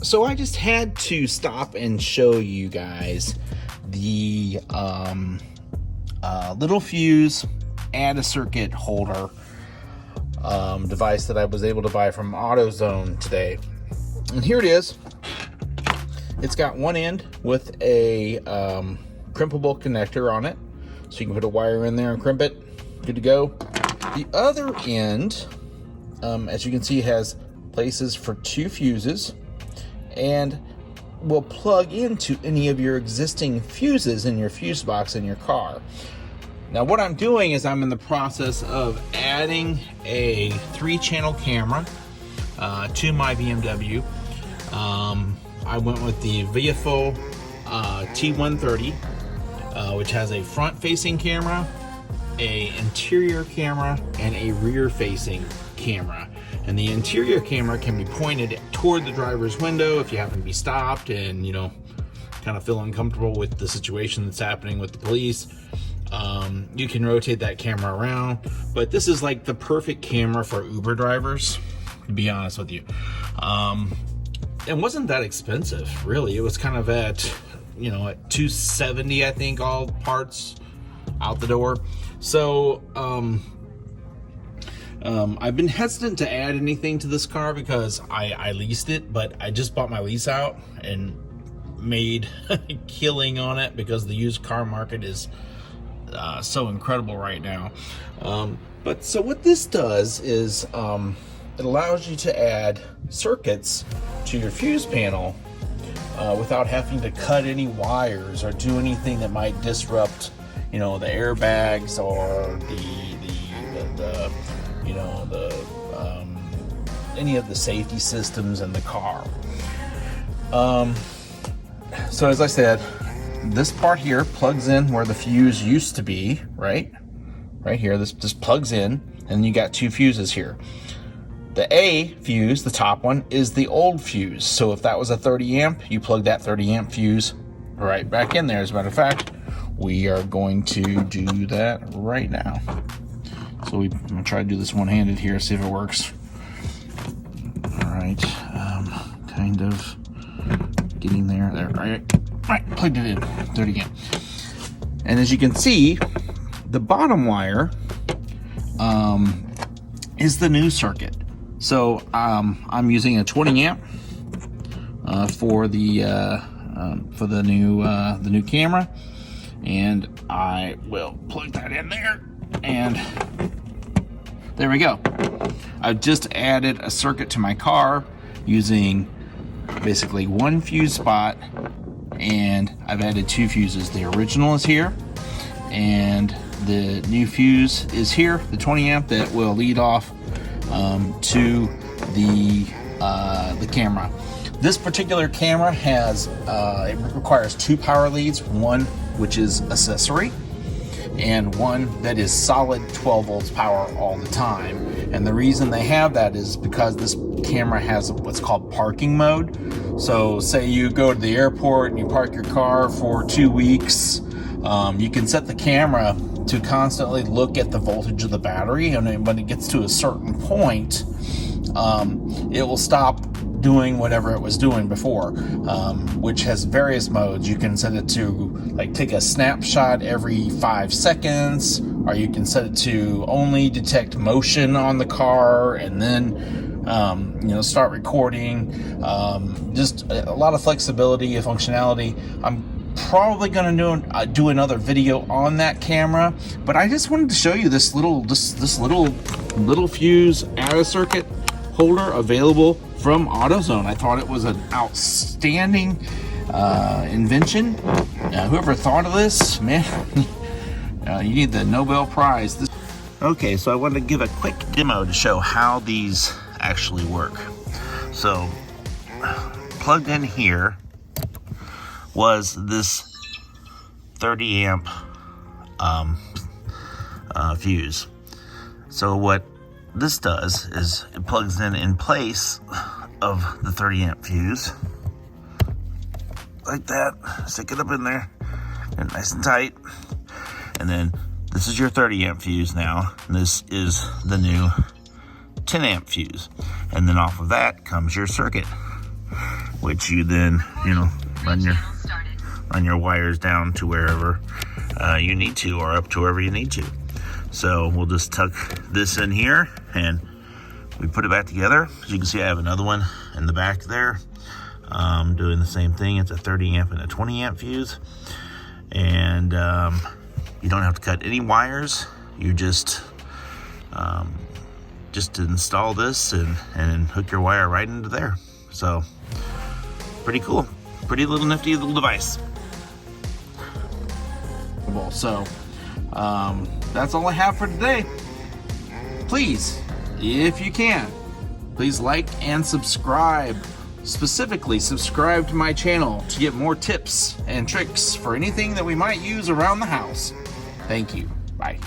So I just had to stop and show you guys the Littlefuse add a circuit holder device that I was able to buy from AutoZone today. And here it is. It's got one end with a crimpable connector on it, so you can put a wire in there and crimp it. Good to go. The other end, as you can see, has places for 2 fuses and will plug into any of your existing fuses in your fuse box in your car. Now what I'm doing is I'm in the process of adding a 3-channel camera to my BMW. I went with the Viofo T-130, which has a front-facing camera, a interior camera, and a rear-facing camera. And the interior camera can be pointed toward the driver's window if you happen to be stopped and, you know, kind of feel uncomfortable with the situation that's happening with the police. You can rotate that camera around, but this is like the perfect camera for Uber drivers, to be honest with you. It wasn't that expensive, really. It was kind of at, you know, at $270, I think, all parts out the door. So, I've been hesitant to add anything to this car because I leased it, but I just bought my lease out and made a killing on it because the used car market is so incredible right now. But so what this does is it allows you to add circuits to your fuse panel without having to cut any wires or do anything that might disrupt, you know, the airbags or the you know, the any of the safety systems in the car. So as I said, this part here plugs in where the fuse used to be, right here. This just plugs in, and you got 2 fuses here. The A fuse, the top one, is the old fuse. So if that was a 30 amp, you plug that 30 amp fuse right back in there. As a matter of fact, we are going to do that right now. So I'm gonna try to do this one-handed here, see if it works. All right, kind of getting there. There, right, plugged it in. Do it again. And as you can see, the bottom wire is the new circuit. So I'm using a 20 amp for the new camera, and I will plug that in there. And there we go. I've just added a circuit to my car using basically 1 fuse spot, and I've added 2 fuses. The original is here, and the new fuse is here, the 20 amp that will lead off to the camera. This particular camera has it requires 2 power leads, one which is accessory, and one that is solid 12 volts power all the time. And the reason they have that is because this camera has what's called parking mode. So say you go to the airport and you park your car for 2 weeks, you can set the camera to constantly look at the voltage of the battery, and when it gets to a certain point, it will stop doing whatever it was doing before, which has various modes. You can set it to like take a snapshot every 5 seconds, or you can set it to only detect motion on the car and then you know, start recording. Just a lot of flexibility and functionality. I'm probably going to do another video on that camera, but I just wanted to show you this little fuse add a circuit holder available from AutoZone. I thought it was an outstanding invention. Whoever thought of this, man, you need the Nobel Prize. Okay, so I wanted to give a quick demo to show how these actually work. So, plugged in here was this 30 amp fuse. So what this does is it plugs in place of the 30 amp fuse, like that. Stick it up in there, and nice and tight. And then this is your 30 amp fuse now, and this is the new 10 amp fuse. And then off of that comes your circuit. which you then, you know, run your wires down to wherever you need to, or up to wherever you need to. So we'll just tuck this in here and we put it back together. As you can see, I have another one in the back there, doing the same thing. It's a 30 amp and a 20 amp fuse, and you don't have to cut any wires. You just install this and hook your wire right into there. So pretty cool, pretty little nifty little device. So that's all I have for today. Please, if you can, please like and subscribe. Specifically, subscribe to my channel to get more tips and tricks for anything that we might use around the house. Thank you. Bye.